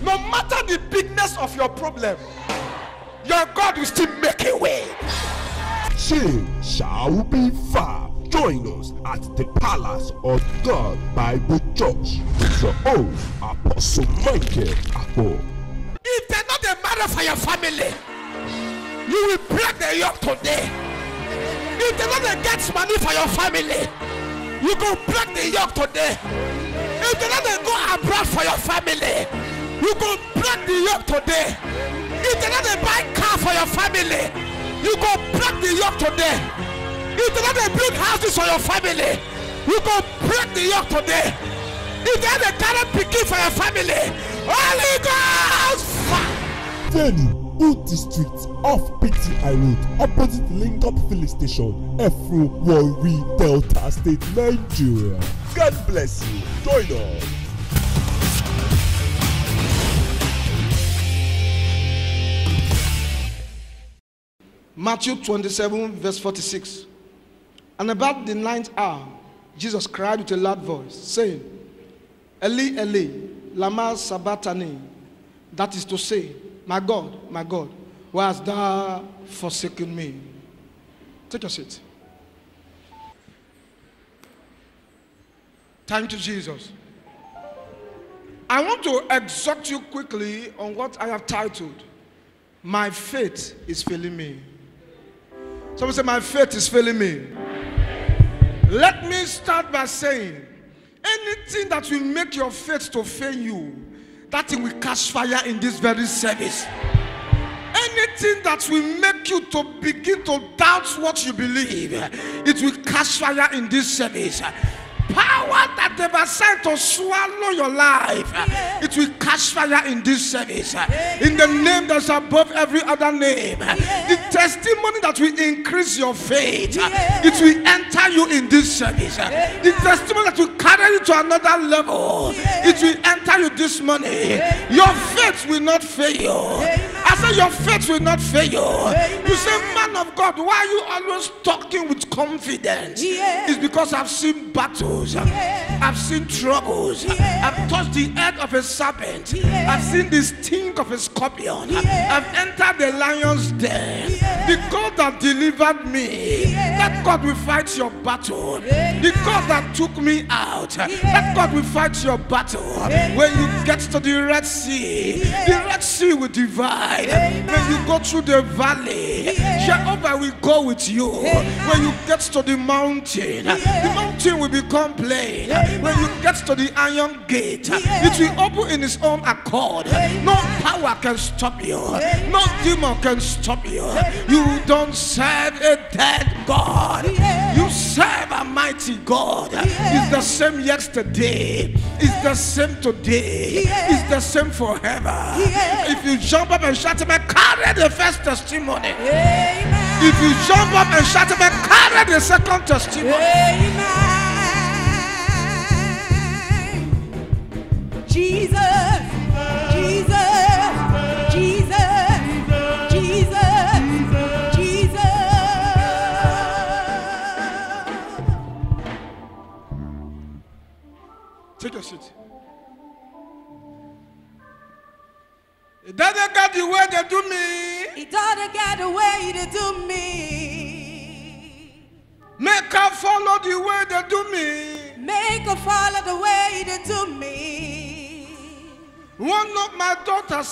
No matter the bigness of your problem, your God will still make a way. Change shall be far. Join us at the Palace of God Bible Church with your own Apostle Michael Apo. If they're not a matter for your family, you will break the yoke today. If they're not a get money for your family, you go break the yoke today. If they're not a go abroad for your family, you go break the yoke today. If they're not a buy car for your family, you go break the yoke today. If they're not a build houses for your family, you go break the yoke today. If they're not a current picking for your family, Holy Ghost fire. Venue, Old District off PTI Road, opposite Link-Up Filling Station, Efru, Warri, Delta State, Nigeria. God bless you. Join us. Matthew 27, verse 46. And about the 9th hour, Jesus cried with a loud voice, saying, Eli, Eli, lama sabachthani. That is to say, my God, why hast thou forsaken me? Take your seat. Thank you, Jesus. I want to exhort you quickly on what I have titled, My Faith is Failing Me. Someone say, my faith is failing me. Let me start by saying, anything that will make your faith to fail you, that thing will catch fire in this very service. Anything that will make you to begin to doubt what you believe, it will catch fire in this service. Power that they've assigned to swallow your life, it will catch fire in this service. In the name that's above every other name, the testimony that will increase your faith, it will enter you in this service. The testimony that will carry you to another level, it will enter you this morning. Your faith will not fail you. I say your faith will not fail you. You say, man of God, why are you always talking with confidence? It's because I've seen battles. I've seen troubles. I've touched the head of a serpent. I've seen the sting of a scorpion. I've entered the lion's den. The God that delivered me, that God will fight your battle. The God that took me out, that God will fight your battle. When you get to the Red Sea will divide. When you go through the valley, Jehovah will go with you. When you get to the mountain will become plain. When you get to the iron gate, it will open in its own accord. No power can stop you. No demon can stop you. You don't serve a dead God. You serve a mighty God. It's the same yesterday. It's the same today. It's the same forever. If you jump up and shout, carry the first testimony. If you jump up and shout, carry the second testimony. Jesus, Jesus, Jesus, Jesus, Jesus. Take your seat. It doesn't get the way they do me. It doesn't get the way they do me. Make her follow the way they do me. Make her follow the way they do me. One of my daughters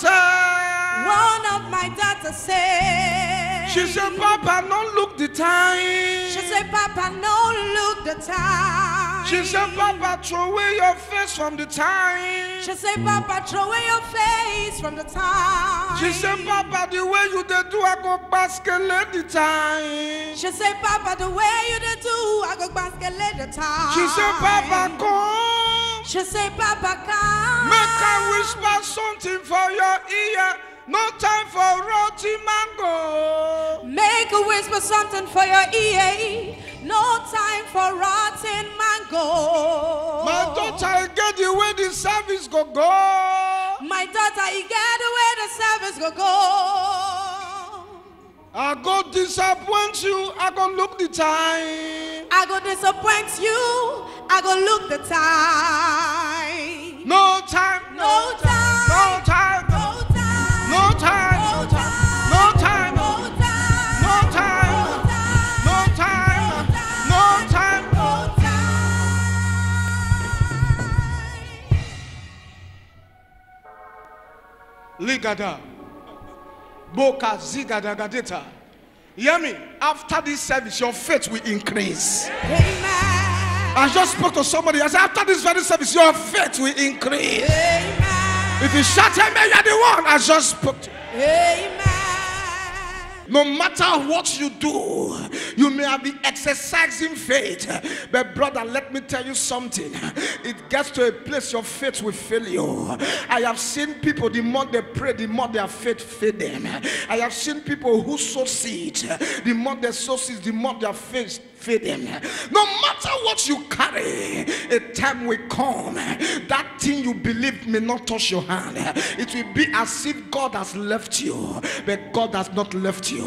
said, she said, Papa, don't look the time. She said, Papa, don't look the time. She said, Papa, throw away your face from the time. She said, Papa, throw away your face from the time. She said, Papa, the way you do, I go basket the time. She said, Papa, the way you do, I go basket the time. She said, Papa, come. She said, Papa, come. Make her whisper something for your ear. No time for roti mango. Make her whisper something for your ear. No time for rotten mango. My daughter, I get the way the service go. My daughter, I get the way the service go. I go disappoint you. I go look the time. I go disappoint you. I go look the time. No time. No time. No time. Ligada. Boka zigada gadeta. Hear me? After this service, your faith will increase. Amen. I just spoke to somebody. I said, after this very service, your faith will increase. Amen. If you shout amen, you're the one I just spoke to. Amen. No matter what you do, you may have been exercising faith. But brother, let me tell you something. It gets to a place your faith will fail you. I have seen people, the more they pray, the more their faith fail them. I have seen people who sow seeds. The more they sow seeds, the more their faith fail them. No matter what you carry, a time will come. That thing you believe may not touch your hand. It will be as if God has left you, but God has not left you.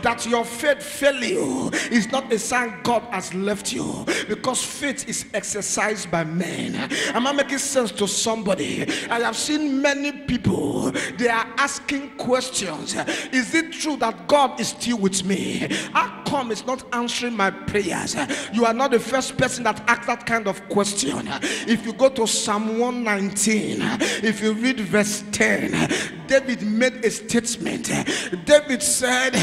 That your faith fail you is not a sign God has left you, because faith is exercised by men. Am I making sense to somebody? I have seen many people, they are asking questions. Is it true that God is still with me? How come it's not answering my prayers? You are not the first person that asked that kind of question. If you go to Psalm 119, if you read verse 10, David made a statement. David said,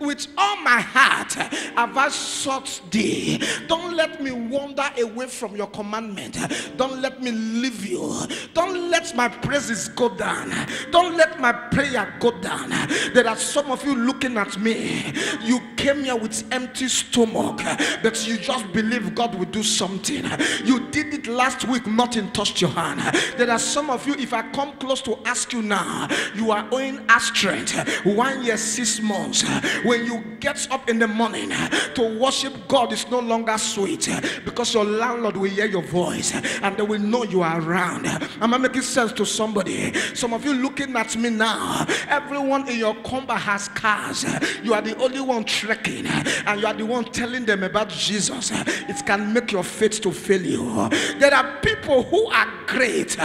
with all my heart have I sought thee. Don't let me wander away from your commandment. Don't let me leave you. Don't let my praises go down. Don't let my prayer go down. There are some of you looking at me. You came here with empty stomach, but you just believe God will do something. You did it last week, nothing touched your hand. There are some of you, if I come close to ask you now, you are owing us strength 1 year 6 months. When you get up in the morning to worship God, is no longer sweet, because your landlord will hear your voice and they will know you are around. Am I making sense to somebody? Some of you looking at me now, everyone in your combat has cars. You are the only one trekking, and you are the one telling them about Jesus. It can make your faith to fail you. There are people who are great,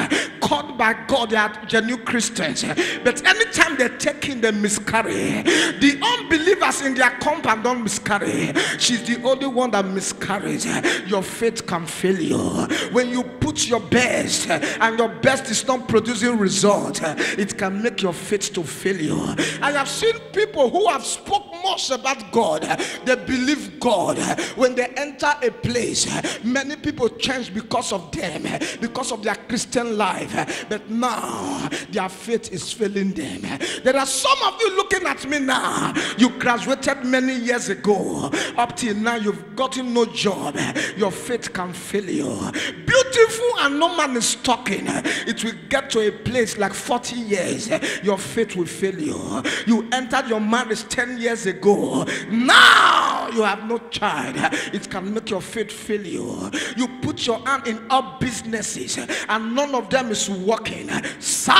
called by God, they are genuine Christians, but anytime they take in, they miscarry. The unbelievers in their compound don't miscarry. She's the only one that miscarries. Your faith can fail you. When you put your best and your best is not producing result, it can make your faith to fail you. I have seen people who have spoke much about God. They believe God. When they enter a place, many people change because of them, because of their Christian life. But now their faith is failing them. There are some of you looking at me now. You graduated many years ago. Up till now, you've gotten no job. Your faith can fail you. Beautiful and no man is talking. It will get to a place like 40 years. Your faith will fail you. You entered your marriage 10 years ago. Now you have no child. It can make your faith fail you. You put your hand in all businesses and none of them is working. Sir,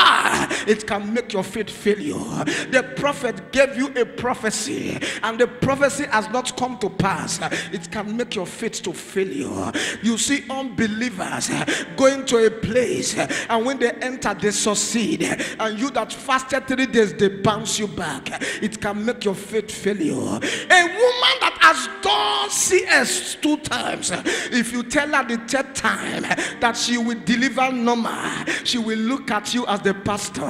it can make your faith fail you. The prophet gave you a prophecy and the prophecy has not come to pass. It can make your faith to fail you. You see unbelievers going to a place and when they enter they succeed, and you that fasted 3 days they bounce you back. It can make your faith fail you. A woman that has done CS 2 times, if you tell her the 3rd time that she will deliver normal, she will look at you as the pastor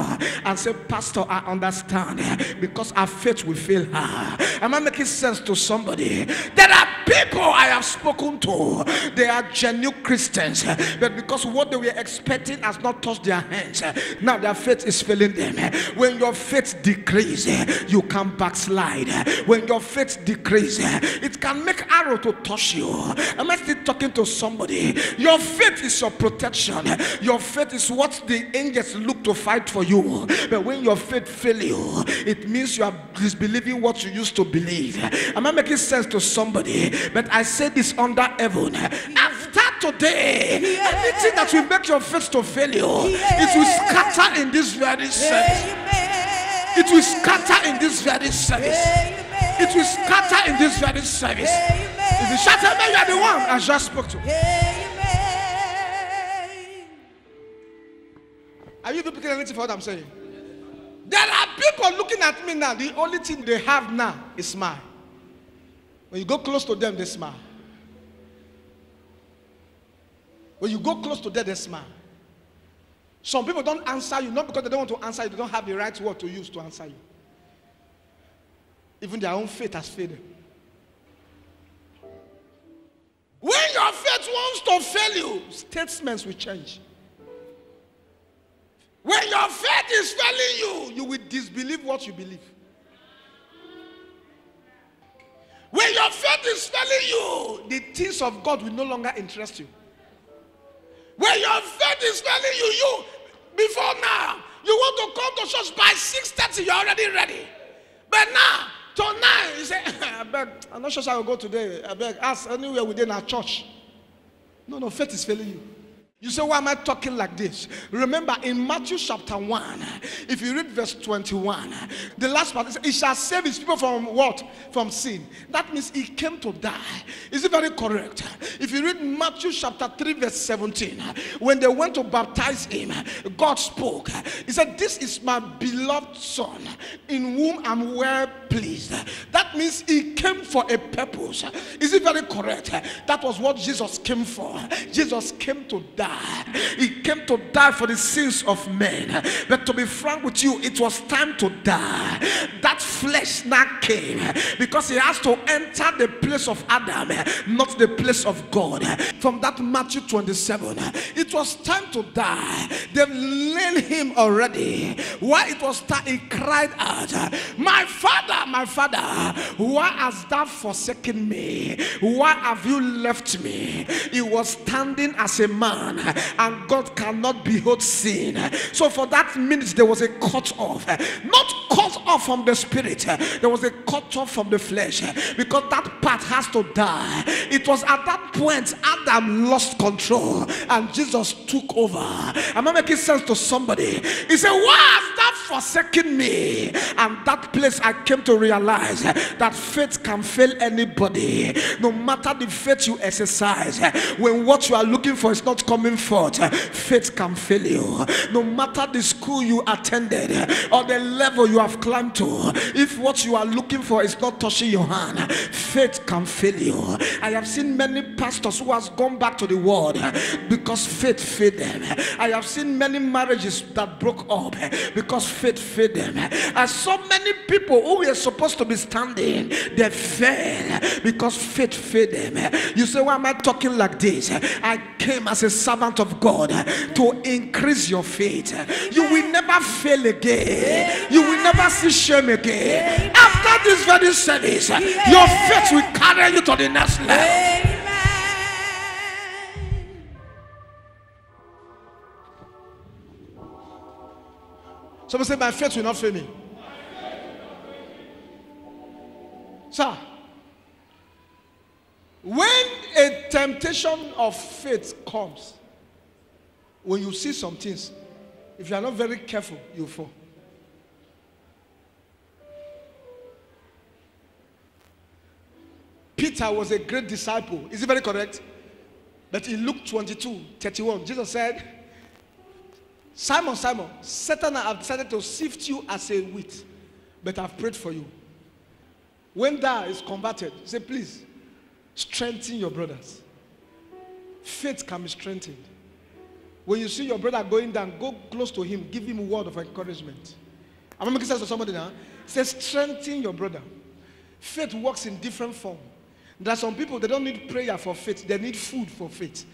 and say, Pastor, I understand, because our faith will fail her. Am I making sense to somebody? There are people I have spoken to, they are genuine Christians, but because what they were expecting has not touched their hands, now their faith is failing them. When your faith decreases, you can backslide. When your faith decreases, it can make arrow to touch you. Am I still talking to somebody? Your faith is your protection. Your faith is what the angels look to fight for you. But when your faith fails you, it means you are disbelieving what you used to believe. Am I making sense to somebody? But I say this under heaven. After today, anything that will make your faith to fail you, it will scatter in this very service. It will scatter in this very service. It will scatter in this very service. If you shout amen, you are the one I just spoke to. Are you picking anything for what I'm saying? There are people looking at me now. The only thing they have now is smile. When you go close to them, they smile. When you go close to them, they smile. Some people don't answer you, not because they don't want to answer you, they don't have the right word to use to answer you. Even their own faith has failed them. When your faith wants to fail you, statements will change. When your faith is failing you, you will disbelieve what you believe. When your faith is failing you, the things of God will no longer interest you. When your faith is failing you, before now, you want to come to church by 6:30, you're already ready. But now, tonight, you say, I beg, I'm not sure I will go today. I beg, ask anywhere within our church. No, faith is failing you. You say, why am I talking like this? Remember, in Matthew chapter 1, if you read verse 21, the last part is, he shall save his people from what? From sin. That means he came to die. Is it very correct? If you read Matthew chapter 3, verse 17, when they went to baptize him, God spoke. He said, this is my beloved son, in whom I'm well pleased. That means he came for a purpose. Is it very correct? That was what Jesus came for. Jesus came to die. He came to die for the sins of men. But to be frank with you, it was time to die. That flesh now came because he has to enter the place of Adam, not the place of God. From that Matthew 27, it was time to die. They've laid him already. While it was time, he cried out, my father, why hast thou forsaken me? Why have you left me? He was standing as a man, and God cannot behold sin. So for that minute there was a cut off. Not cut off from the spirit, there was a cut off from the flesh, because that part has to die. It was at that point Adam lost control and Jesus took over. Am I making sense to somebody? He said, why hast thou forsaken me? And that place I came to realize that faith can fail anybody. No matter the faith you exercise, when what you are looking for is not coming forth, faith can fail you. No matter the school you attended or the level you have climbed to, if what you are looking for is not touching your hand, faith can fail you. I have seen many pastors who has gone back to the world because faith failed them. I have seen many marriages that broke up because faith failed them. I saw many people who were supposed to be standing, they fell because faith failed them. You say, why am I talking like this? I came as a servant of God to increase your faith. You will never fail again. You will never see shame again. After this very service, your faith will carry you to the next level. Somebody say, my faith will not fail me. Sir, when a temptation of faith comes, when you see some things, if you are not very careful, you fall. Peter was a great disciple. Is it very correct? But in Luke 22:31, Jesus said, Simon, Simon, Satan have decided to sift you as a wheat, but I've prayed for you. When that is converted, say, please, strengthen your brothers. Faith can be strengthened. When you see your brother going down, go close to him, give him a word of encouragement. I'm making sense to somebody now. Say, strengthen your brother. Faith works in different form. There are some people, they don't need prayer for faith, they need food for faith.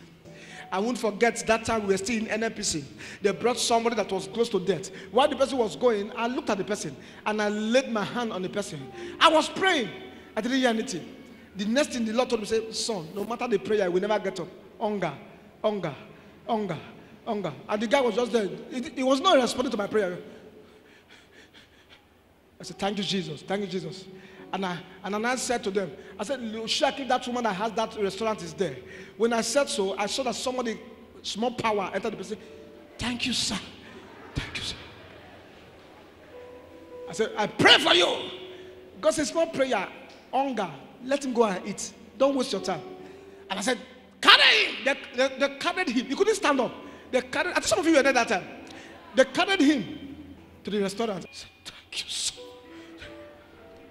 I won't forget that time we were still in NNPC. They brought somebody that was close to death. While the person was going, I looked at the person and I laid my hand on the person. I was praying. I didn't hear anything. The next thing the Lord told me, say, son, no matter the prayer, we never get up. Hunger, hunger, hunger, hunger. And the guy was just there. He was not responding to my prayer. I said, thank you, Jesus. Thank you, Jesus. And I said to them, I said, should I keep that woman that has that restaurant is there? When I said so, I saw that somebody, small power, entered the person. Thank you, sir. Thank you, sir. I said, I pray for you. Because it's not prayer, hunger. Let him go and eat. Don't waste your time. And I said, carry him. They carried him. He couldn't stand up. They carried, I think some of you were there that time. They carried him to the restaurant. I said, thank you, sir.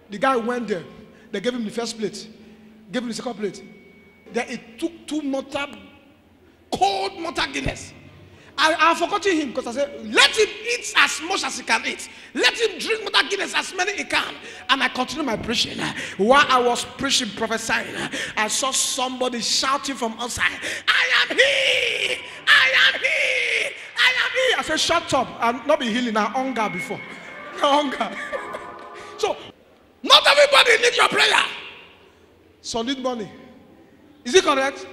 The guy went there. They gave him the first plate. Gave him the second plate. Then he took 2 mortar, cold mortar Guinness. I have forgotten him because I said, let him eat as much as he can eat. Let him drink Mother Guinness as many he can. And I continued my preaching. While I was preaching, prophesying, I saw somebody shouting from outside, I am he! I am he! I am he! I said, shut up. I'll not be healing. I hunger before. Hunger. So, not everybody needs your prayer. Some need money. Is it correct?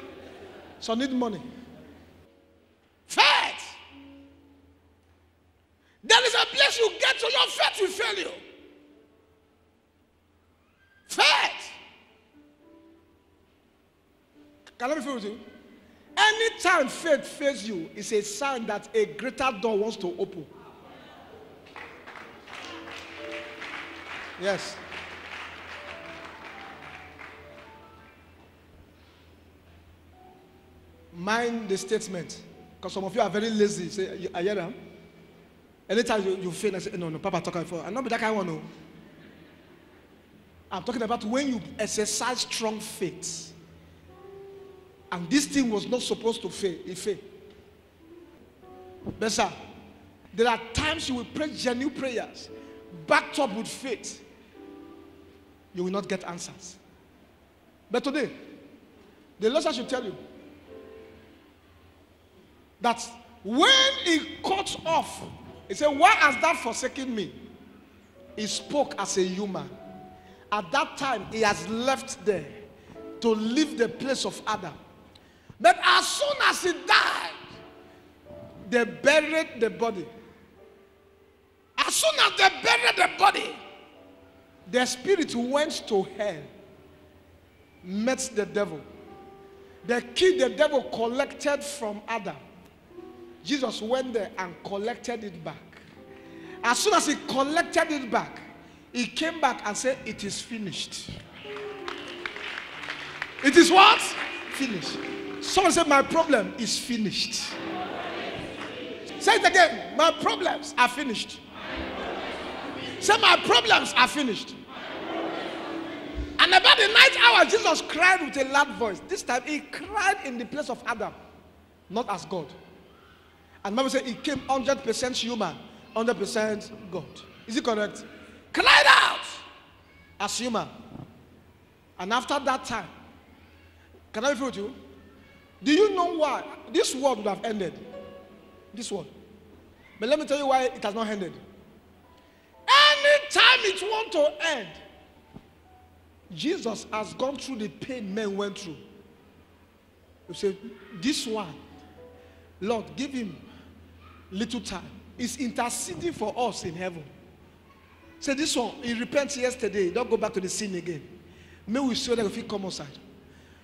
Some need money. Faith. There is a place you get to, your faith will fail you. Faith. Can I be fair with you? Anytime faith fails you, it's a sign that a greater door wants to open. Yes. Mind the statement. Because some of you are very lazy. Say, I hear them. Anytime you fail, I say, no, Papa talking before. I'm not be that kind of one, no. I'm talking about when you exercise strong faith. And this thing was not supposed to fail. It failed. But sir, there are times you will pray genuine prayers, backed up with faith. You will not get answers. But today, the Lord should tell you that when he cut off, he said, why has thou forsaken me? He spoke as a human. At that time, he has left there to leave the place of Adam. But as soon as he died, they buried the body. As soon as they buried the body, the spirit went to hell, met the devil. The key the devil collected from Adam, Jesus went there and collected it back. As soon as he collected it back, he came back and said, it is finished. It is what? Finished. Someone said, my problem is finished. Say it again. My problems are finished. Say, my problems are finished. And about the night hour, Jesus cried with a loud voice. This time, he cried in the place of Adam, not as God. And Bible said he came 100% human, 100% God. Is it correct? Cried out as human. And after that time, can I refer with you? Do you know why this world would have ended? This world. But let me tell you why it has not ended. Anytime it wants to end, Jesus has gone through the pain men went through. You say, this one, Lord, give him little time. He's interceding for us in heaven. Say, this one, he repented yesterday. Don't go back to the sin again. May we show that if he come outside.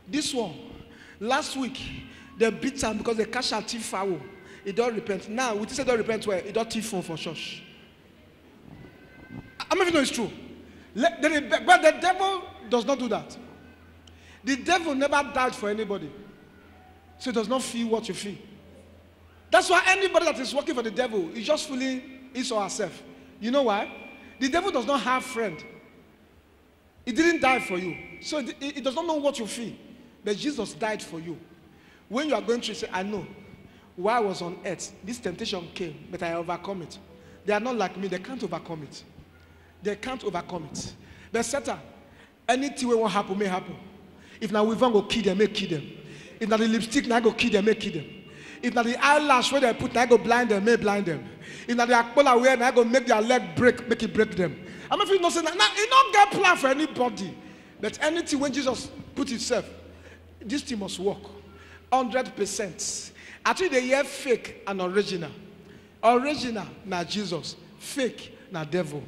This one, last week, they beat him because they catch a thief foul. He don't repent. Now, we say don't repent where? He don't thief phone for church. I mean, you know it's true. But the devil does not do that. The devil never died for anybody. So he does not feel what you feel. That's why anybody that is working for the devil is just fooling his or herself. You know why? The devil does not have friend. He didn't die for you. So he does not know what you feel. But Jesus died for you. When you are going through, say, I know. While I was on earth, this temptation came, but I overcome it. They are not like me. They can't overcome it. They can't overcome it. But Satan, anything will happen may happen. If now we want to kill them, make kill them. If now the lipstick now go kill them, make kill them. If now the eyelash where they put now go blind them, may blind them. If now the akpola wear now go make their leg break, make it break them. I'm not feeling saying now it don't get plan for anybody. But anything when Jesus put himself, this thing must work 100%. Actually, they hear fake and original. Original na Jesus, fake na devil.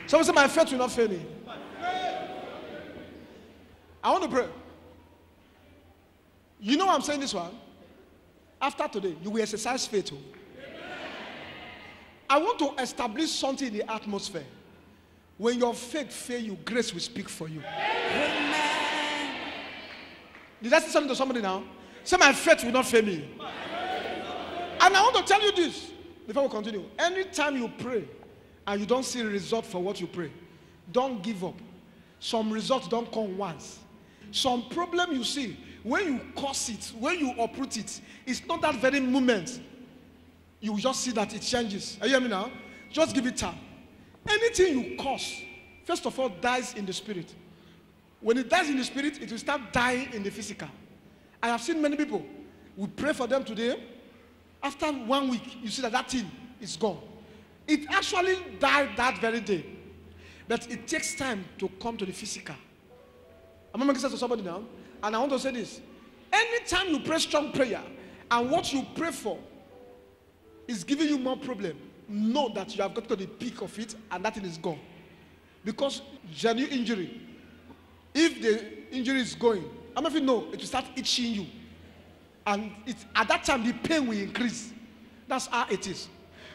Someone say, my faith will not fail me. I want to pray. You know why I'm saying this one? After today, you will exercise faith. I want to establish something in the atmosphere. When your faith fails you, grace will speak for you. Amen. Did I say something to somebody now? Say, my faith will not fail me. And I want to tell you this before we continue. Anytime you pray and you don't see a result for what you pray, don't give up. some results don't come once. Some problem you see, when you cause it, when you uproot it, it's not that very moment. You just see that it changes. Are you hearing me now? Just give it time. Anything you cause, first of all, dies in the spirit. When it dies in the spirit, it will start dying in the physical. I have seen many people. We pray for them today. After 1 week, you see that thing is gone. It actually died that very day. But it takes time to come to the physical. I'm making sense to somebody now. And I want to say this. Anytime you pray strong prayer, and what you pray for is giving you more problem, know that you have got to the peak of it, and that thing is gone. Because genuine injury, if the injury is going, how many of you know it will start itching you? And at that time, the pain will increase. That's how it is.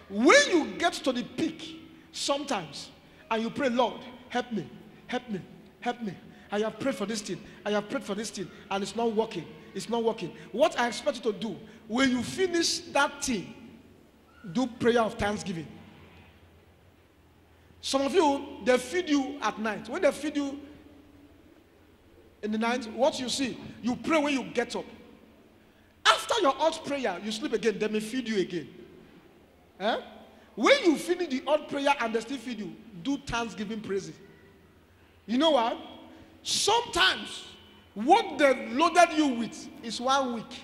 When you get to the peak, sometimes, and you pray, Lord, help me, help me, help me. I have prayed for this thing. I have prayed for this thing, and it's not working. It's not working. What I expect you to do, when you finish that thing, do prayer of thanksgiving. Some of you, they feed you at night. When they feed you in the night, what you see, you pray when you get up. After your odd prayer, you sleep again, they may feed you again. When you finish the odd prayer and they still feed you, do thanksgiving praises. You know what? Sometimes what they've loaded you with is 1 week.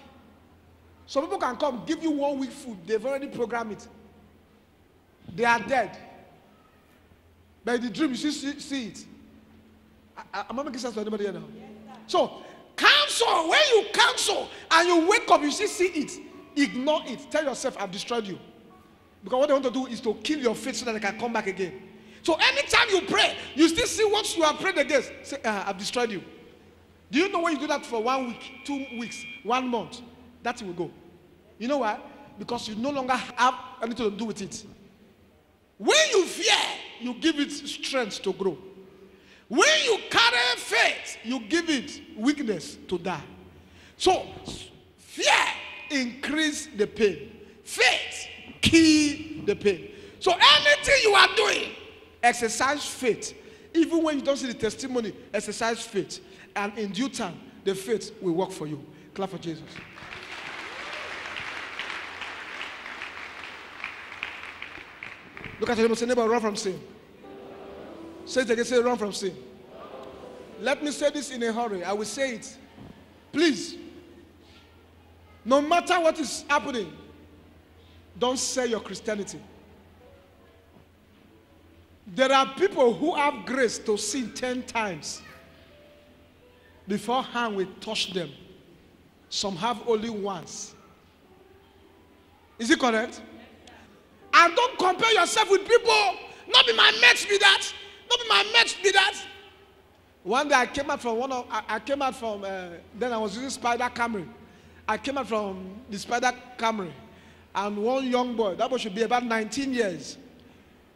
Some people can come, give you 1 week food. They've already programmed it. They are dead. But in the dream, you see it. Am I making sense to anybody here now? So, cancel. When you cancel and you wake up, you still see it. Ignore it. Tell yourself, I've destroyed you. Because what they want to do is to kill your faith so that they can come back again. So anytime you pray, you still see what you have prayed against. Say, I've destroyed you. Do you know when you do that for 1 week, 2 weeks, 1 month? That will go. You know why? Because you no longer have anything to do with it. When you fear, you give it strength to grow. When you carry faith, you give it weakness to die. So, fear increase the pain. Faith kill the pain. So anything you are doing, exercise faith. Even when you don't see the testimony, exercise faith. And in due time, the faith will work for you. Clap for Jesus. Look at your neighbor, say, neighbor, run from sin. Say it again, say, run from sin. Let me say this in a hurry. I will say it. Please, no matter what is happening, don't sell your Christianity. There are people who have grace to sin 10 times before hand will touch them. Some have only once. Is it correct? And don't compare yourself with people. Not be my mates be that. Not be my mates be that. One day I came out from then I was using Spider Camry. I came out from the Spider Camry. And one young boy, that boy should be about 19 years.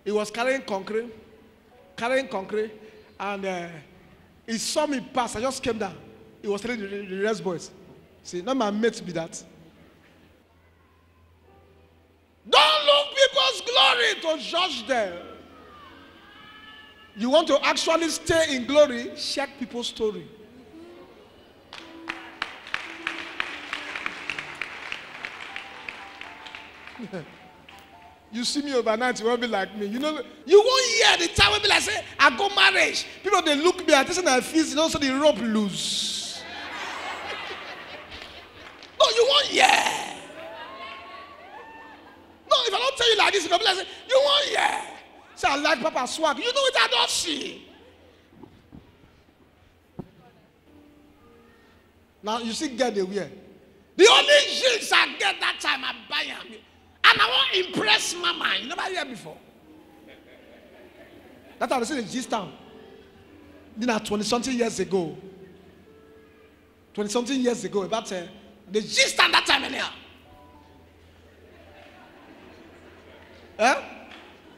He was carrying concrete. And he saw me pass. I just came down. He was telling the rest boys, see, not my mates be that. Don't look people's glory to judge them. You want to actually stay in glory, check people's story. You see me overnight, you won't be like me. You know, you won't hear the time when be like, say, I go marriage. People, they look me, I think I feel, you know, so the rope loose. No, you won't hear. No, if I don't tell you like this, you'll be like, you won't hear. Say, I like Papa swag. You know it, I don't see. Now, you see, get the wear. The only jeans I get that time, I buy them. And I want to impress Mama. You never hear before. That's how they say in G-Town. You know, 20-something years ago. 20-something years ago, about the G-Town that time anyhow. Eh?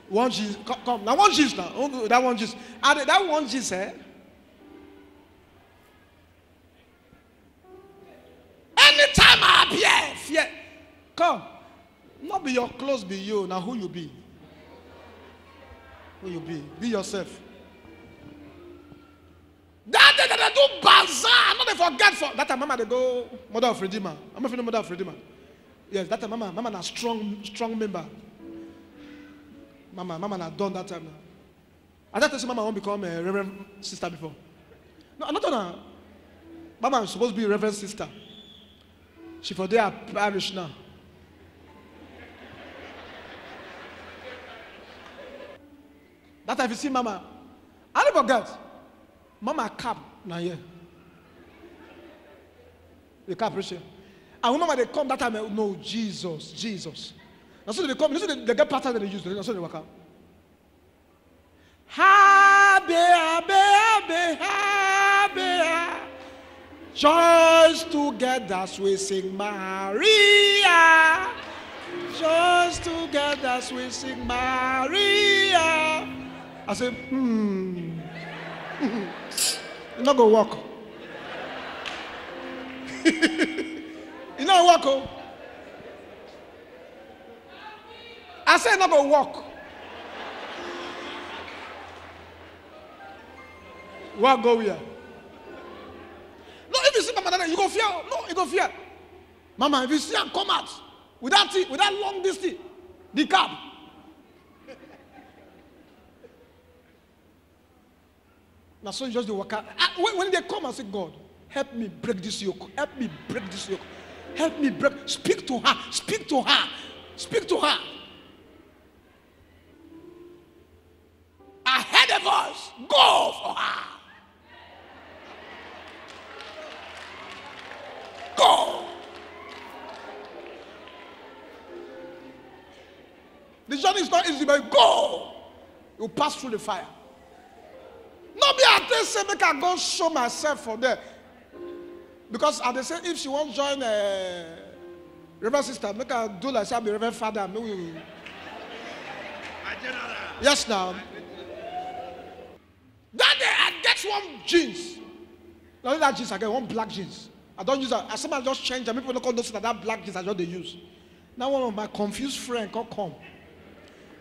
One G, come. Now one G now. That one G. That one G, eh? Anytime I appear, fear. Come. Not be your clothes, be you. Now who you be? Who you be? Be yourself. forget for that time mama they go Mother of Redeemer. I'm not feeling Mother of Redeemer. Yes, that time mama na strong member. Mama na done that time now. I thought this mama won't become a reverend sister before. No, I'm not gonna. Mama is supposed to be a reverend sister. She for their parish now. That time if you see mama, I never forget. Mama cap now here. The cap preacher. And when mama they come that time, no Jesus. And so they come. Listen, they get pattern that they use. That's so they work out. Habe. Joys together as we sing Maria. Joys together as we sing Maria. I say, You're not gonna walk. You're not walk. Oh. I said, not gonna walk. Walk go here. No, if you see Mama, you go fear. No, you go fear. Mama, if you see her come out without long distance, the cab. Now, so you just do work out. When they come and say, God, help me break this yoke. Help me break this yoke. Help me break. Speak to her. Speak to her. Speak to her. I heard a voice. Go for her. Go. The journey is not easy, but go. You pass through the fire. Not be at this say make I go show myself for there. Because at the same if she won't join a Reverend sister, make her do like she be Reverend Father. Yes now. That day I get one jeans. Not that jeans, I get one black jeans. I don't use that. As somebody just change and people don't call those that black jeans I just they use. Now one of my confused friends come.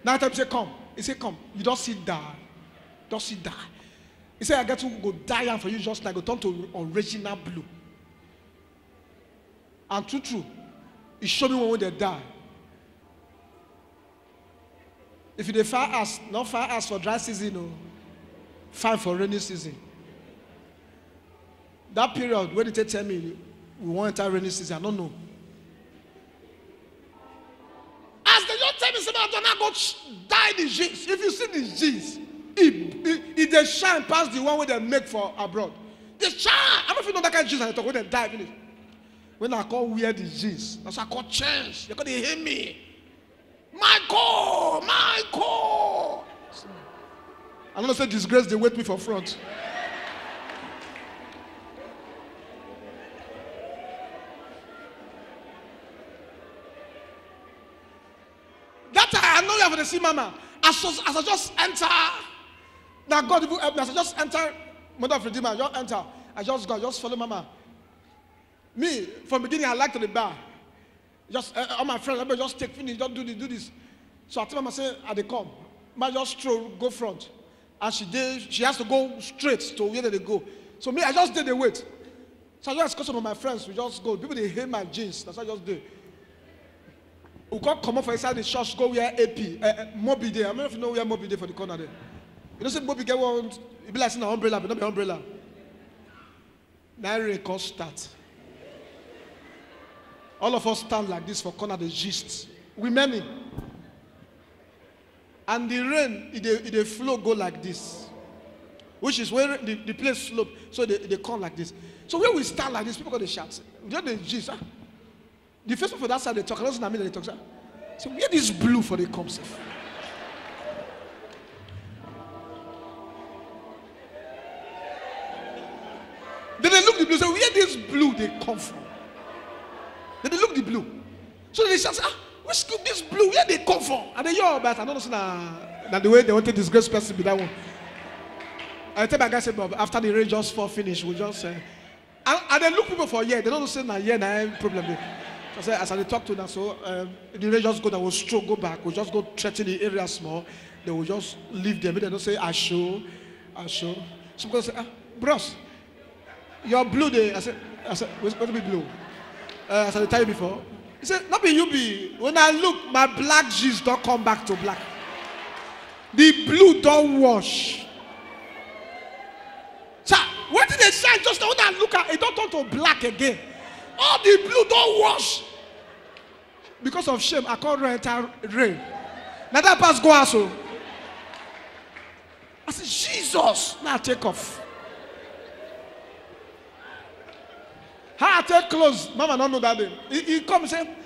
Now time say come. He say come. You don't sit down. Don't sit down. He said I get to go die for you just like go turn to original blue. And true. He showed me when they die. If you fire us, not fire us for dry season, no. Fine for rainy season. That period when they tell me we want to enter rainy season, I don't know. As they don't tell me somebody don't go die the jeans. If you see the jeans, if they shine past the one where they make for abroad. They shine. I don't know if you know that kind of jeans I talk when they die finish. When I call wear the jeans, that's why I call change. They're gonna hear me. Michael. I'm gonna say disgrace, they wait me for front. That time I know you have to see Mama. As I just enter, now God will help me. As I just enter, Mother of Redeemer, I just enter. I just go, just follow Mama. Me, from the beginning, I like to the bar. Just all my friends, everybody just take finish, don't do this. So I tell Mama, say, I they come. Mama just go front. And she has to go straight to where they go. So me, I just did the wait. So I just call some of my friends, we just go. People, they hate my jeans. That's what I just do. We can't come up for inside the church, go where AP, Moby Day. I don't know if you know where Moby Day for the corner there. You know, say Moby get one, it be like an umbrella, but not be umbrella. Now record start. All of us stand like this for corner the gist. We many. And the rain, it flow go like this. Which is where the place slope. So they come like this. So when we stand like this, people go to shout. You know the gist, huh? The first people for that side they talk. I don't know they talk. So where this blue for the comes from? Then they look the blue. So where this blue they come from? Then they look the blue. So they shout, which this blue? Where they come from? And they yo, but I don't know that the way they want to disgrace person be that one. I tell my guy say, Bob, after the rain just fall finish, we just say, and they look people for yeah. They don't say na yeah na problem. So I say, as I talk to them, so the rain just go, that will stroke, go back. We'll just go threaten the area small. They will just leave them. They don't say I show. So people say, bros, Your blue day. I said, what's going to be blue? As I tell you before. He said, not be you be. When I look, my black jeans don't come back to black. The blue don't wash. So, what did they say? Just when I look at it, don't turn to black again. All the blue don't wash. Because of shame, I can't enter rain. Now that pass go also. I said, Jesus, now take off. How I take clothes, Mama don't know that day. He come and say,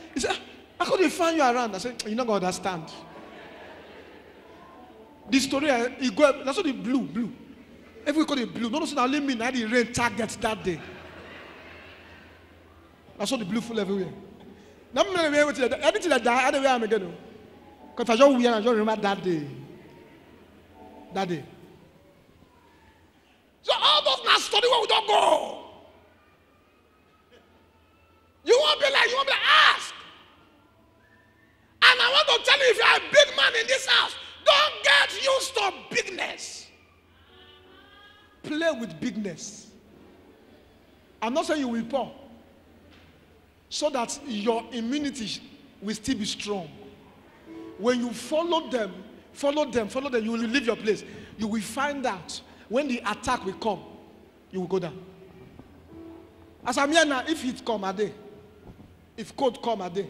I couldn't find you around. I said, you're not going to understand. The story, he go, that's what the blue. Every call it blue. No, now let me now the rain target that day. I saw the blue full everywhere. Now anything that die, anywhere I'm again. Because I just weird, I just remember that day. That day. So all those now study where we don't go. You won't be like, ask. And I want to tell you, if you're a big man in this house, don't get used to bigness. Play with bigness. I'm not saying you will pour. So that your immunity will still be strong. When you follow them, you will leave your place. You will find out when the attack will come, you will go down. As I'm here now, if it come a day, if cold come a day,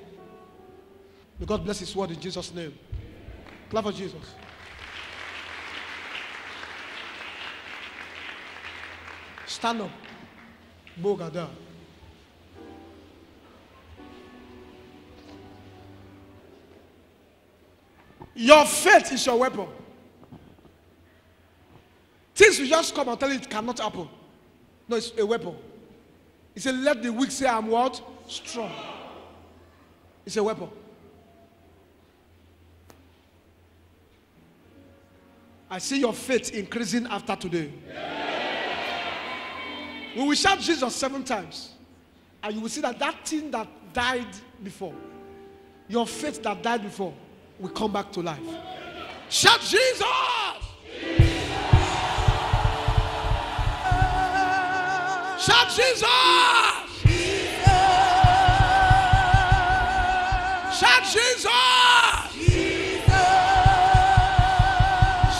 may God bless his word in Jesus' name. Clap for Jesus. Stand up. Bogada. Your faith is your weapon. Things will just come and tell you it cannot happen. No, it's a weapon. He said, let the weak say I'm what? Strong. It's a weapon. I see your faith increasing after today. We will shout Jesus 7 times. And you will see that thing that died before, your faith that died before, will come back to life. Shout Jesus! Shout Jesus! Shout Jesus!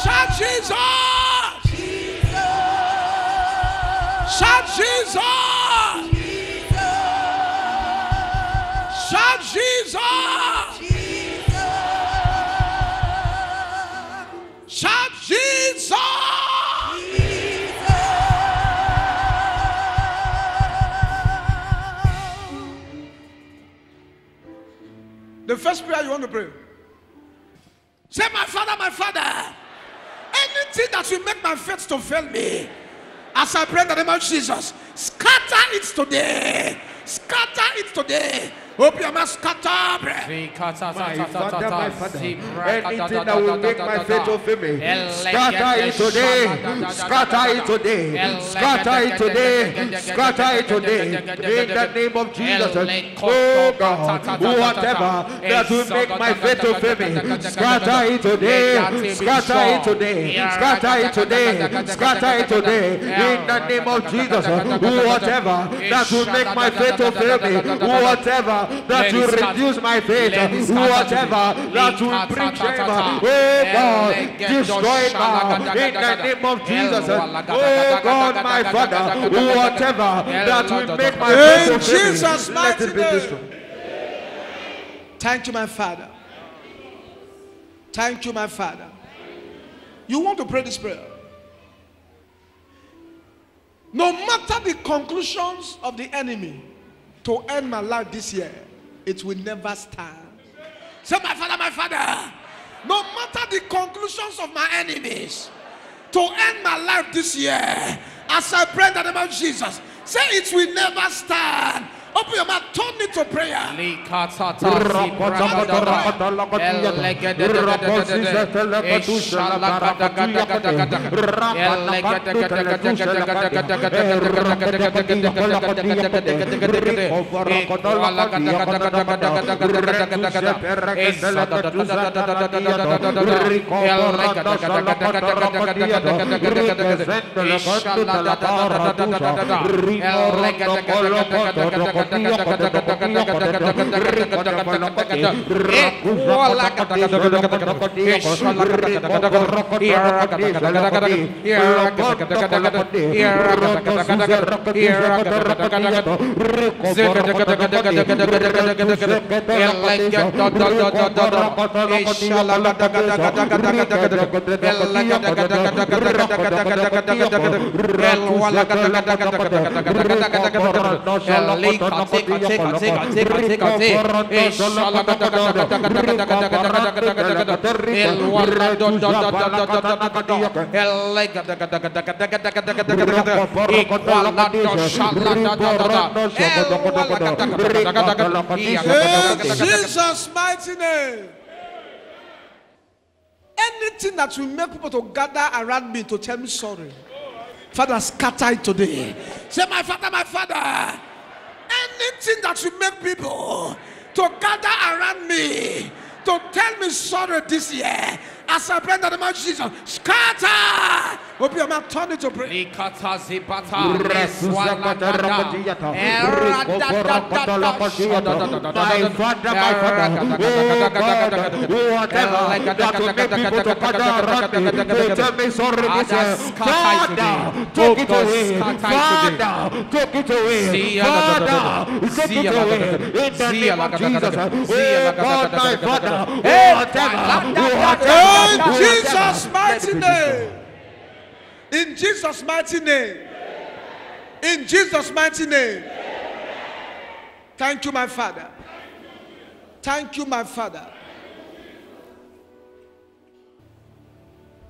Shout Jesus! Shout Jesus! Shout Jesus! Shout Jesus! The first prayer you want to pray. Say, my Father, anything that will make my faith to fail me, as I pray in the name of Jesus, scatter it today. Scatter it today. Hope you must scatter. My Father, anything that will make my faith to fail me, scatter it today. Scatter it today. Scatter it today. Scatter it today. In the name of Jesus. Oh God, whatever that will make my faith to fail me, scatter it today. Scatter it today. Scatter it today. Scatter it today. In the name of Jesus. Whatever that will make my faith to fail me, whatever that will reduce my faith, whatever that will bring shame, oh God, destroy it now in the name of Jesus. Oh God, my Father, whatever that will make my faith to fail me, let it be destroyed. Thank you, my Father. Thank you, my Father. You want to pray this prayer? No matter the conclusions of the enemy to end my life this year, it will never stand. Say, my Father, no matter the conclusions of my enemies to end my life this year, as I pray in the name of Jesus, say it will never stand. Open Open your mouth, turn it to prayer. Jesus' mighty name. Anything that will make people to gather around me to tell me sorry, Father, scatter it today. Say, my Father. Anything that will make people to gather around me to tell me sorry this year, as I pray in the name of Jesus, scatter. Open your mouth, turn it to pray. My Father, in Jesus' mighty name. In Jesus' mighty name. In Jesus' mighty name. Thank you, my Father. Thank you, my Father.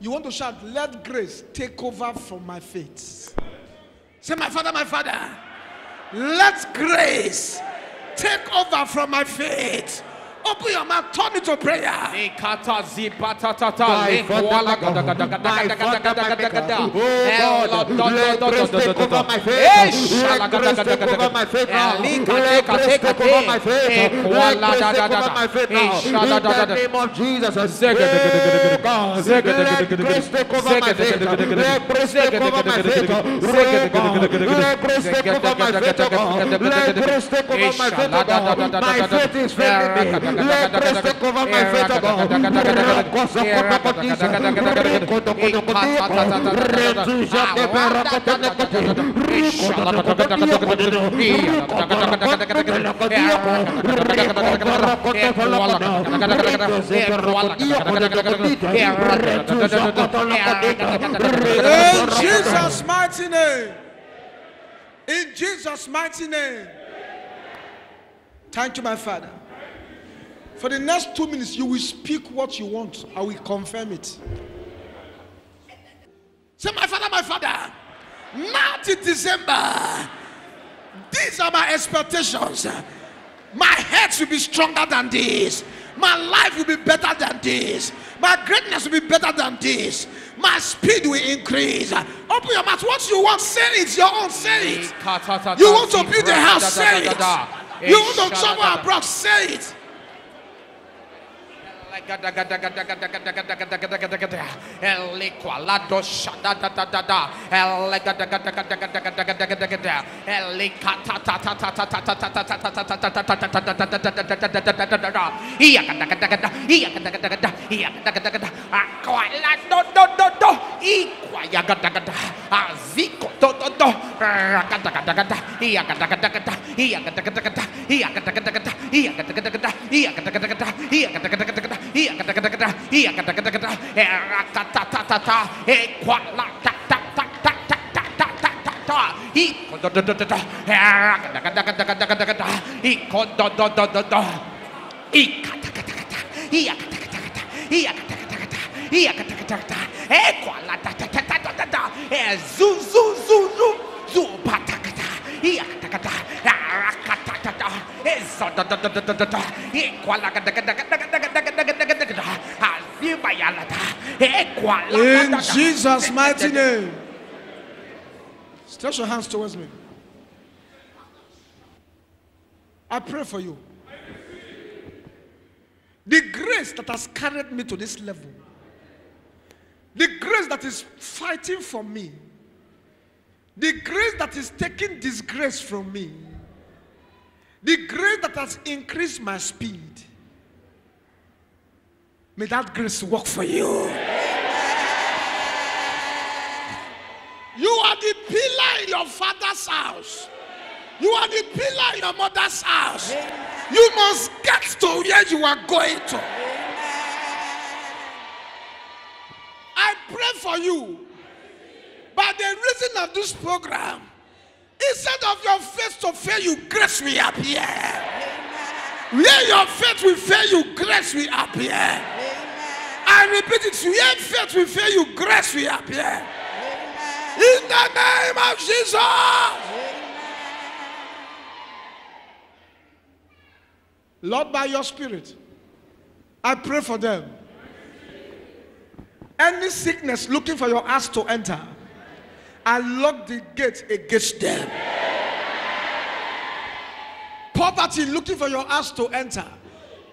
You want to shout, let grace take over from my faith. Say, my Father, let grace take over from my faith. Open your mouth, turn it to prayer. My Father, let grace take over my faith, God. In Jesus' mighty name. In Jesus' mighty name. Thank you, my Father. For the next 2 minutes, you will speak what you want. I will confirm it. Say, my Father, now to December, these are my expectations. My head will be stronger than this. My life will be better than this. My greatness will be better than this. My speed will increase. Open your mouth. What you want, say it. Your own, say it. You want to build a house, say it. You want to travel abroad, say it. In Jesus' mighty name. Stretch your hands towards me. I pray for you. The grace that has carried me to this level, the grace that is fighting for me, the grace that is taking disgrace from me, the grace that has increased my speed, may that grace work for you. You are the pillar in your father's house. You are the pillar in your mother's house. You must get to where you are going to. I pray for you. By the reason of this program, instead of your faith to fail you, grace will appear. Where your faith will fail you, grace will appear. I repeat it, where faith will fail you, grace will appear. In the name of Jesus. Lord, by your spirit, I pray for them. Any sickness looking for your ass to enter, I lock the gate against them. Poverty looking for your ass to enter,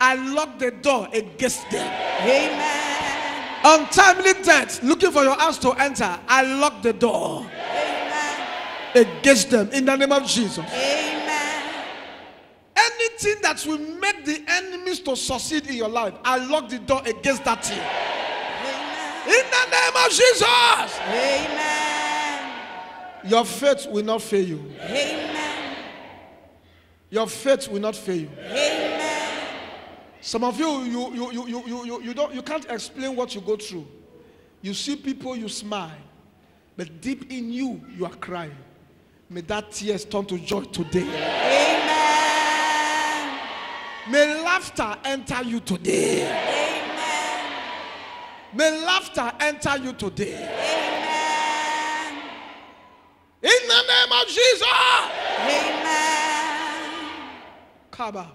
I lock the door against them. Amen. Untimely death looking for your ass to enter, I lock the door against them in the name of Jesus. Amen. Anything that will make the enemies to succeed in your life, I lock the door against that thing. In the name of Jesus. Amen. Your faith will not fail you. Amen. Your faith will not fail you. Amen. Some of you can't explain what you go through. You see people, you smile, but deep in you, you are crying. May that tears turn to joy today. Amen. May laughter enter you today. Amen. May laughter enter you today. Amen. In the name of Jesus. Amen. Kaba.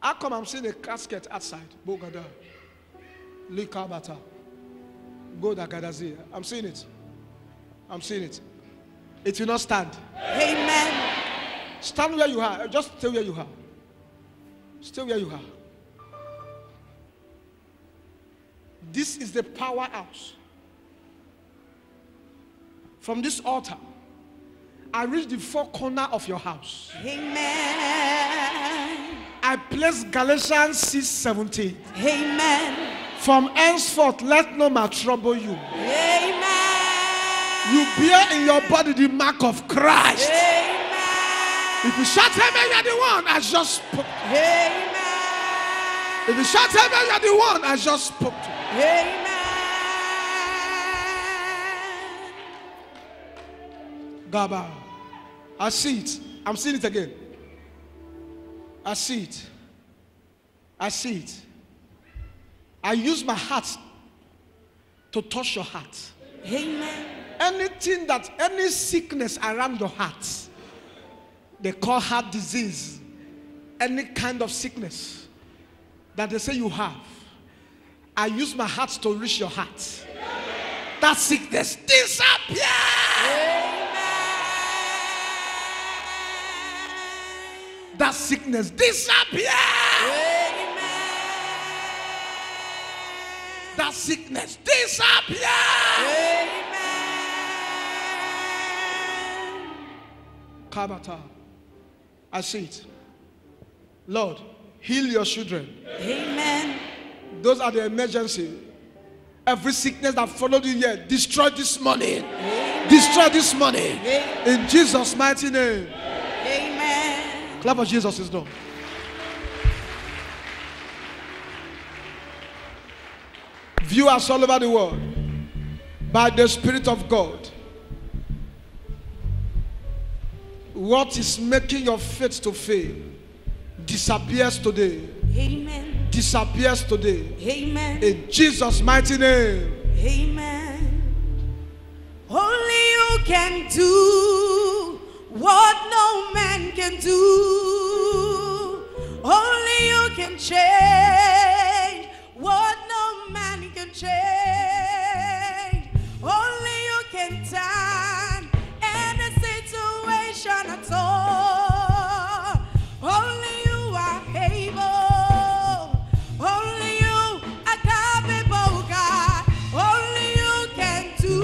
How come I'm seeing a casket outside? Bogada. Likabata. Godagadazi. I'm seeing it. I'm seeing it. It will not stand. Amen. Stand where you are. Just stay where you are. Stay where you are. This is the powerhouse. From this altar, I reach the four corners of your house. Amen. I place Galatians 6:17. Amen. From henceforth, let no man trouble you. Amen. You bear in your body the mark of Christ. Amen. If you shout amen, you're the one I just spoke to. Amen. If you shout amen, you're the one I just spoke to. Amen. Gaba. I see it. I'm seeing it again. I see it. I see it. I use my heart to touch your heart. Amen. Anything that, any sickness around your heart, they call heart disease, any kind of sickness that they say you have, I use my heart to reach your heart. That sickness disappear. Amen. That sickness disappear. Amen. That sickness disappear. Amen. Kabata. I see it. Lord, heal your children. Amen. Those are the emergency. Every sickness that followed you here, destroy this morning. Amen. Destroy this morning. Amen. In Jesus' mighty name. Amen. Clap for Jesus is done. Viewers all over the world, by the Spirit of God, what is making your faith to fail disappears today. Amen. Disappears today. Amen. In Jesus' mighty name. Amen. Only you can do what no man can do. can change what no man can change. Only you can turn any situation at all. Only you are able. Only you are capable, God. Only you can do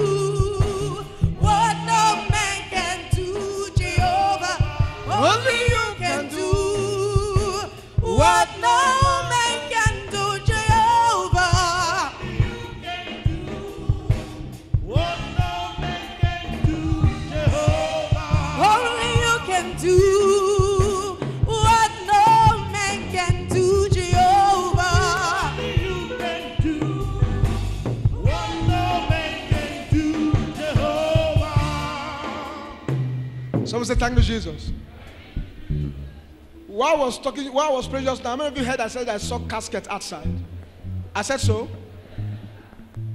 what no man can do, Jehovah. Only you can do what no man can do, Jehovah. Only you can do what no man can do, Jehovah. Someone say, thank you, Jesus. While I was praying just now, how many of you heard I said I saw casket outside? I said so.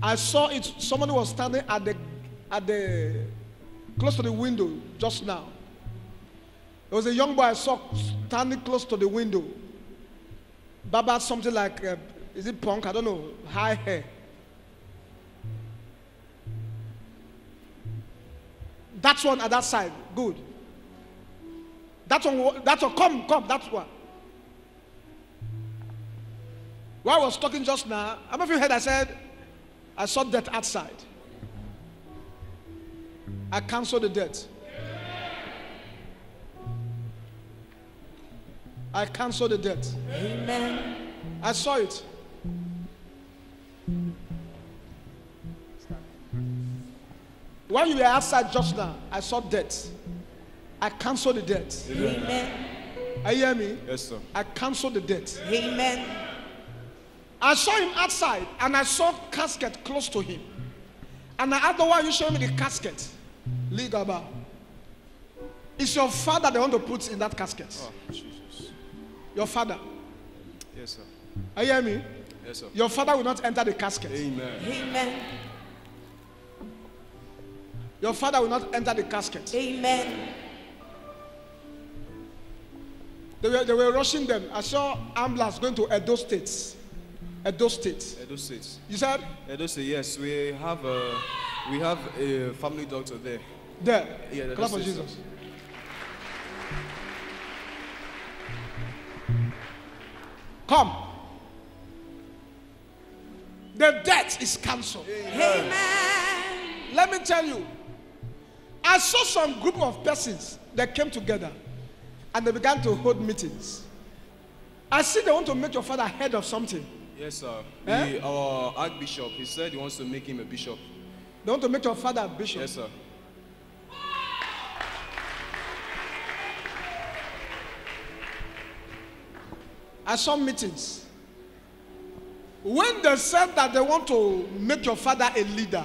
I saw it. Somebody was standing at the close to the window just now. There was a young boy I saw standing close to the window. Baba, something like, is it punk? I don't know. High hair. That's one at that side. Good. That's one. Come. That's one. While I was talking just now, how many of you heard I said, I saw death outside? I cancel the death. I cancel the death. Amen. I saw it. While you were outside just now, I saw death. I cancel the death. Amen. Are you hear me? Yes, sir. I cancel the death. Amen. I saw him outside and I saw casket close to him. And I asked the why you show me the casket. Ligaba. It's your father they want to put in that casket. Oh, Jesus. Your father. Yes, sir. Are you hear me? Yes, sir. Your father will not enter the casket. Amen. Amen. Your father will not enter the casket. Amen. They were rushing them. I saw ambulance going to Edo State. Edo State. Edo State. You said? Edo State, yes. We have a family doctor there. There. Yeah, Edo Clap for State, Jesus. sir. Come. The death is cancelled. Amen. Let me tell you. I saw some group of persons that came together and they began to hold meetings. I see they want to make your father head of something. Yes, sir. Eh? Our Archbishop, he said he wants to make him a bishop. They want to make your father a bishop. Yes, sir. I saw meetings. When they said that they want to make your father a leader,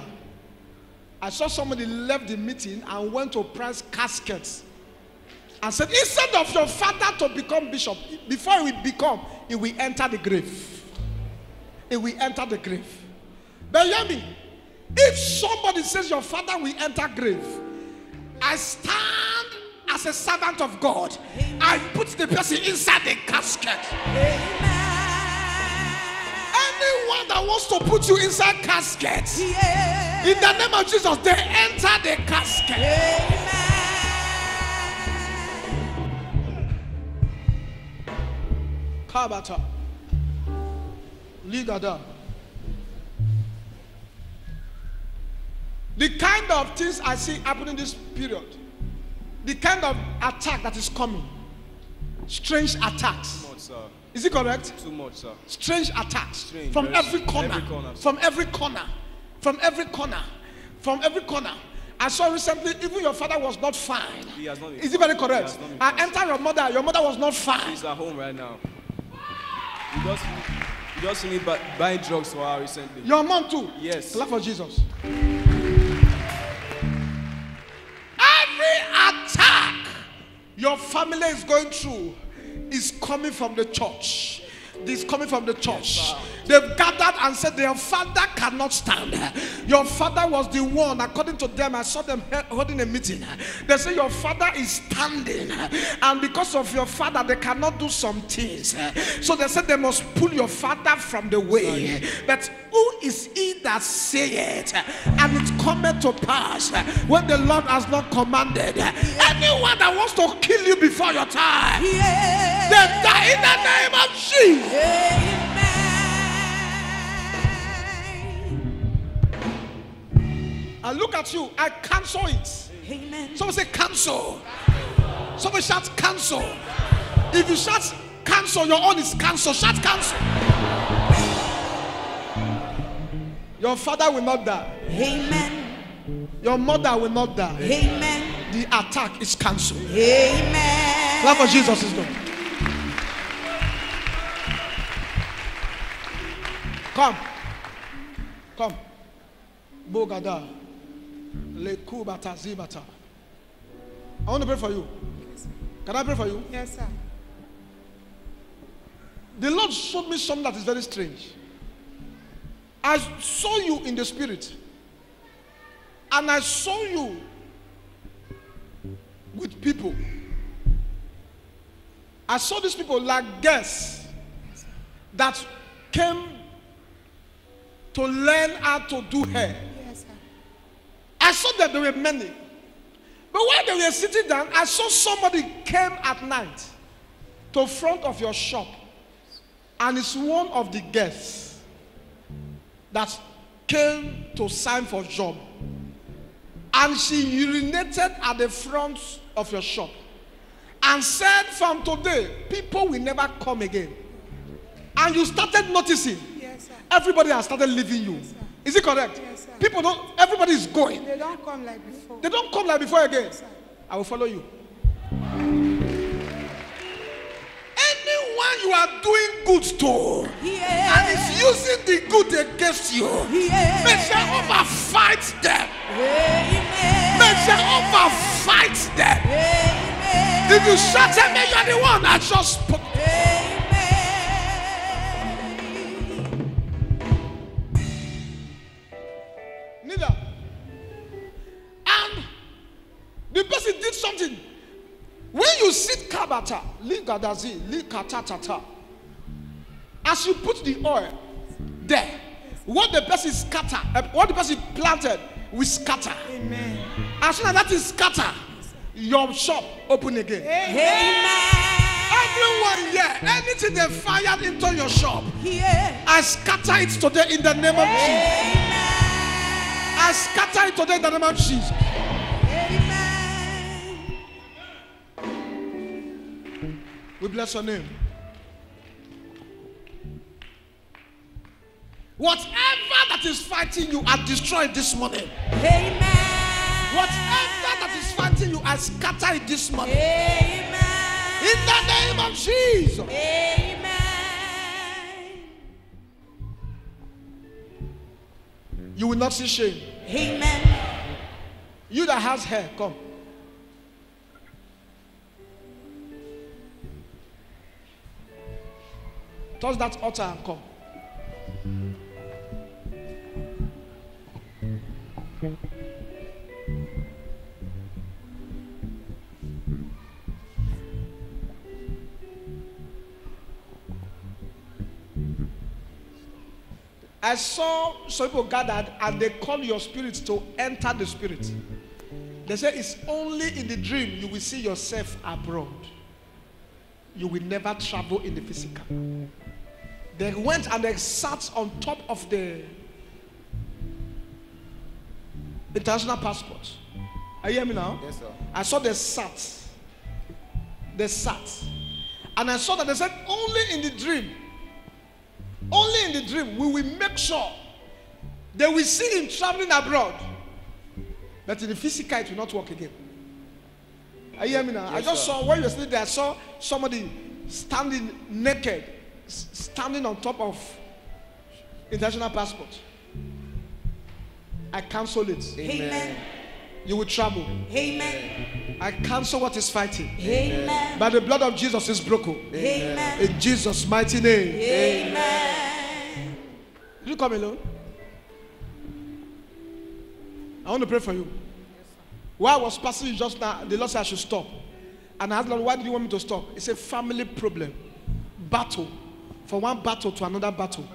I saw somebody left the meeting and went to price caskets and said, instead of your father to become bishop, before he will become, he will enter the grave. He will enter the grave. But hear me, if somebody says your father will enter grave, I stand as a servant of God. Amen. I put the person inside the casket. Amen. Anyone that wants to put you inside casket, Yeah. in the name of Jesus, they enter the casket. Amen. Kabata. Ligada. The kind of things I see happening this period, the kind of attack that is coming, strange attacks. Too much, sir. Is it correct? Too much, sir. Strange attacks Strange, from very every strange. corner, Every corner, sir. from every corner, from every corner, from every corner. I saw recently, even your father was not fine. He has not been Is it very fine. He correct? has not been I fine. enter your mother was not fine. He's at home right now. He just finished buying drugs for her recently. Your mom too? Yes. Clap for Jesus. Every attack your family is going through is coming from the church. this coming from the church. They've gathered and said their father cannot stand. Your father was the one, according to them, I saw them holding a meeting. They say your father is standing, and because of your father, they cannot do some things. So they said they must pull your father from the way. But who is he that saith, and it cometh to pass when the Lord has not commanded? Anyone that wants to kill you before your time, they die in the name of Jesus. I look at you, I cancel it. Amen. Someone say cancel. Somebody shout cancel. If you shout cancel, your own is cancel. Shout cancel. Your father will not die. Amen. Your mother will not die. Amen. The attack is cancelled. Amen. Clap for Jesus is done. Come. Come. Bogada. Lekubata zibata. I want to pray for you. Can I pray for you? Yes, sir. The Lord showed me something that is very strange. I saw you in the spirit, and I saw you with people. I saw these people like guests that came to learn how to do hair. Yes, sir. I saw that there were many. But while they were sitting down, I saw somebody came at night to front of your shop. And it's one of the guests that came to sign for job. And she urinated at the front of your shop and said, from today, people will never come again. And you started noticing, Yes, sir. everybody has started leaving you. Yes, sir. Is it correct? Yes, sir. People don't, everybody is going. They don't come like before. They don't come like before again. Yes, sir. I will follow you. Anyone you are doing good to and is using the good against you, may Jehovah fight them. May Jehovah fight them. If you shut him, you are the one that just spoke. Neither. And the person did something. When you sit kabata, ligadazi, likatatata, as you put the oil there, what the person scatter, what the person planted, will scatter. Amen. As soon as that is scatter, your shop open again. Everyone here, anything they fired into your shop, I scatter it today in the name of Jesus. I scatter it today in the name of Jesus. We bless your name. Whatever that is fighting you, I destroy it this morning. Amen. Whatever that is fighting you, I scatter it this morning. Amen. In the name of Jesus. Amen. You will not see shame. Amen. You that has hair, come. Touch that altar and come. I saw some people gathered and they call your spirit to enter the spirit. They say it's only in the dream you will see yourself abroad. You will never travel in the physical. They went and they sat on top of the international passport. Are you hearing me now? Yes, sir. I saw they sat. They sat. And I saw that they said only in the dream. Only in the dream we will make sure they will see him traveling abroad. But in the physical it will not work again. Are you hearing me now? Yes, I just sir. saw, when you were sitting there, I saw somebody standing naked, standing on top of international passport. I cancel it. Amen. You will travel. Amen. I cancel what is fighting. Amen. By the blood of Jesus is broken. Amen. In Jesus' mighty name. Amen. Did you come alone? I want to pray for you. While I was passing you just now, the Lord said I should stop. And I asked Lord, why did you want me to stop? It's a family problem. Battle. From one battle to another battle.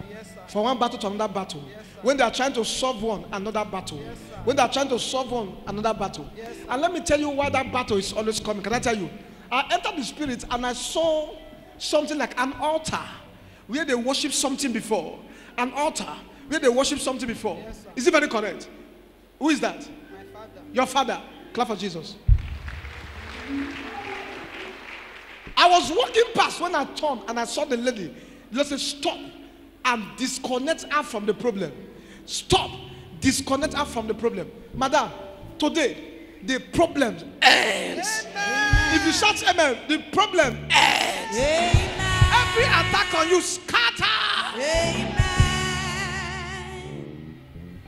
From one battle to another battle. When they are trying to solve one, another battle. When they are trying to solve one, another battle. And let me tell you why that battle is always coming. Can I tell you? I entered the spirit and I saw something like an altar where they worship something before. An altar where they worship something before. Is it very correct? Who is that? My father. Your father. Clap for Jesus. I was walking past when I turned and I saw the lady. The Lord said, stop and disconnect her from the problem. Stop. Disconnect her from the problem. Madam, today, the problem ends. Amen. If you shout amen, the problem ends. Amen. Every attack on you scatter. Amen.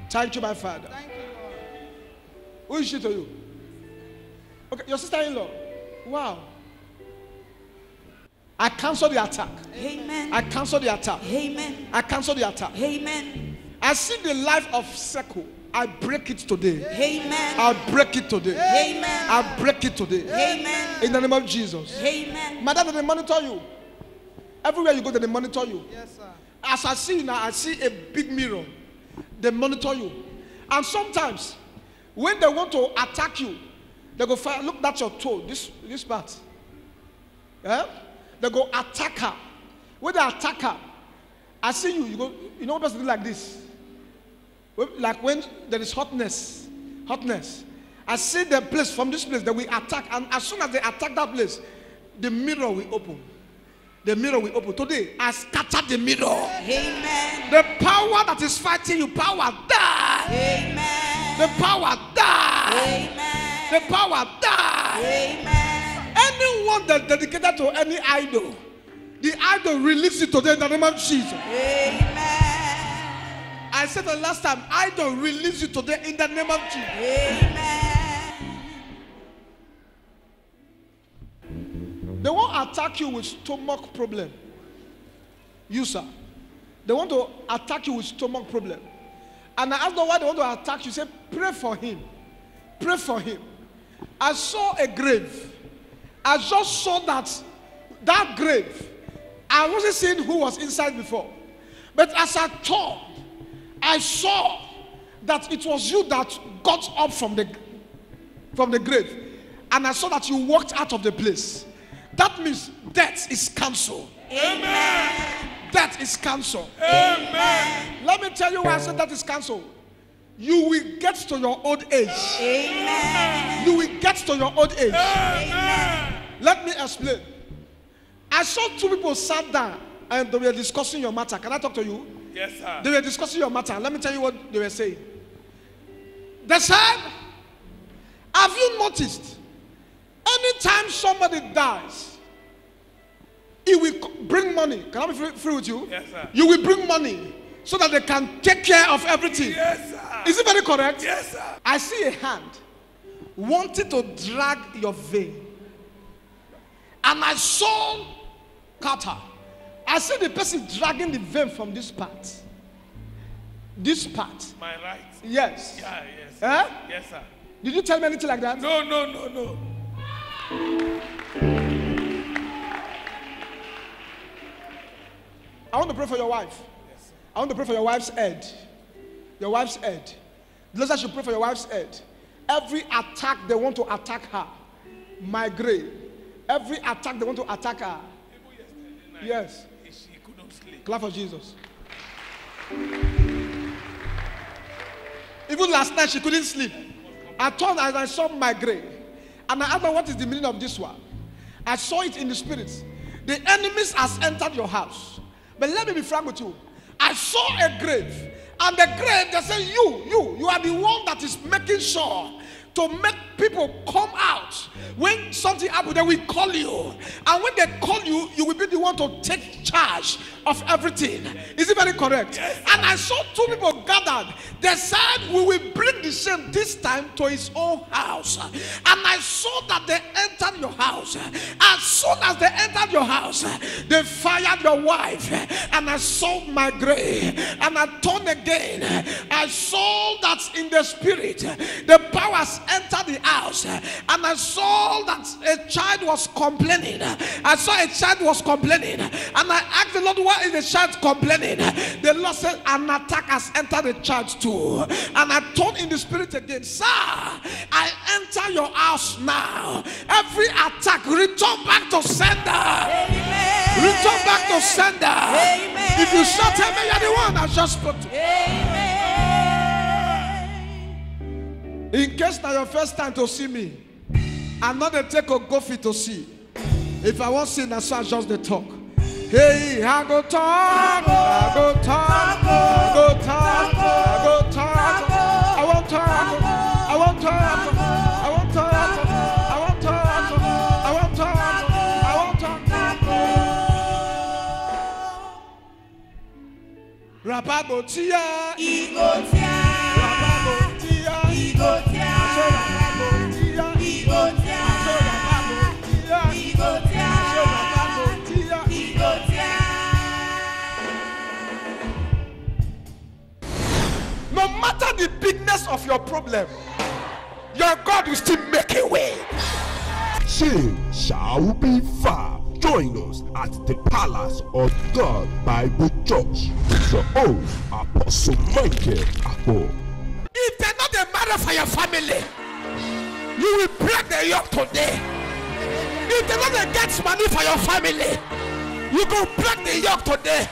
Thank you, my father. Thank you, Lord. Who is she to you? Okay, your sister-in-law. Wow. I cancel the attack. Amen. I cancel the attack. Amen. I cancel the attack. Amen. I see the life of Seko. I break it today. Amen. I break it today. Amen. I break it today. Amen. In the name of Jesus. Amen. Madam, they monitor you. Everywhere you go, they monitor you. Yes, sir. As I see now, I see a big mirror. They monitor you. And sometimes, when they want to attack you, they go find, look, that's your toe, this part. Yeah? They go attack her. When they attack her, I see you, you go, you know what person do like this? Like when there is hotness. I see the place, from this place, that we attack. And as soon as they attack that place, the mirror will open. The mirror will open. Today, I scattered the mirror. Amen. The power that is fighting you, power die. Amen. The power die. Amen. The power die. Amen. Anyone that dedicated to any idol, the idol release it today in the name of Jesus. Amen. I said the last time, idol release it today in the name of Jesus. Amen. They won't attack you with stomach problem. You, sir. They want to attack you with stomach problem. And I asked them why they want to attack you. Say, pray for him. Pray for him. I saw a grave. I just saw that grave. I wasn't seeing who was inside before. But as I turned, I saw that it was you that got up from the grave. And I saw that you walked out of the place. That means death is cancelled. Amen. Death is cancelled. Amen. Let me tell you why I said that is cancelled. You will get to your old age. Amen. You will get to your old age. Amen. Let me explain. I saw two people sat down and they were discussing your matter. Can I talk to you? Yes, sir. They were discussing your matter. Let me tell you what they were saying. They said, have you noticed, anytime somebody dies, it will bring money. Can I be free with you? Yes, sir. You will bring money so that they can take care of everything. Yes, sir. Is it very correct? Yes, sir. I see a hand wanting to drag your vein. And I saw Carter. I see the person dragging the vein from this part. This part. My right. Yes. Yeah, yes. Eh? Yes, sir. Did you tell me anything like that? No. I want to pray for your wife. Yes, sir. I want to pray for your wife's head. Your wife's head. The Lord said I should pray for your wife's head. Every attack they want to attack her, migraine. Every attack they want to attack her. Even yesterday night, Yes. she couldn't sleep. Clap for Jesus. Even last night she couldn't sleep. I turned and I saw migraine. And I asked her, what is the meaning of this one? I saw it in the spirit. The enemies has entered your house. But let me be frank with you. I saw a grave. And the grave, they say, you are the one that is making sure to make people come out. When something happens, they will call you. And when they call you, you will be the one to take charge of everything. Is it very correct? Yes. And I saw two people gathered. They said, we will bring the shame this time to his own house. And I saw that they entered your house. As soon as they entered your house, they fired your wife. And I saw my grave. And I turned again. I saw that in the spirit, the powers entered the house. And I saw that a child was complaining. I saw a child was complaining. And I asked the Lord, why is the child complaining? The Lord said, an attack has entered the child too. And I turned in the spirit again. Sir, I enter your house now. Every attack, return back to sender. Amen. Return back to sender. Amen. If you shout amen, you're the one I just spoke to. Amen. In case now your first time to see me, I'm not the take a go fit to see. If I want to see, that's why I just the talk. Hey, I go talk, I go talk, I go talk, I go talk. I want talk, I want talk, I want talk, I want talk, I want talk, I want talk. Rababotia, Igotia, Rababotia, Igotia, Rababotia, Igotia, Igotia. No matter the bigness of your problem, your God will still make a way. Shame shall be far. Join us at the Palace of God Bible Church with your own Apostle Michael Akpo. If they're not a matter for your family, you will break the yoke today. If they're not a get money for your family, you go break the yoke today.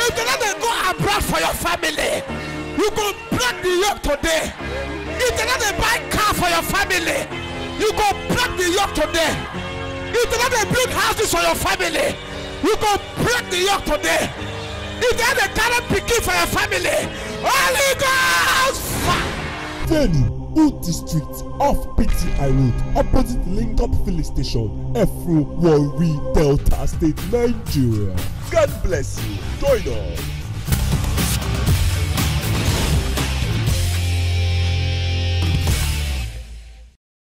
If they're not a go abroad for your family, you go break the yoke today. If they're not a buy car for your family, you go break the yoke today. If they're not a build houses for your family, you go break the yoke today. If they're not a current picking for your family, Holy Ghost! Venue, Uti Street off PTI Road, opposite Link-Up Filling Station, Efru, Warri, Delta State, Nigeria. God bless you. Join us.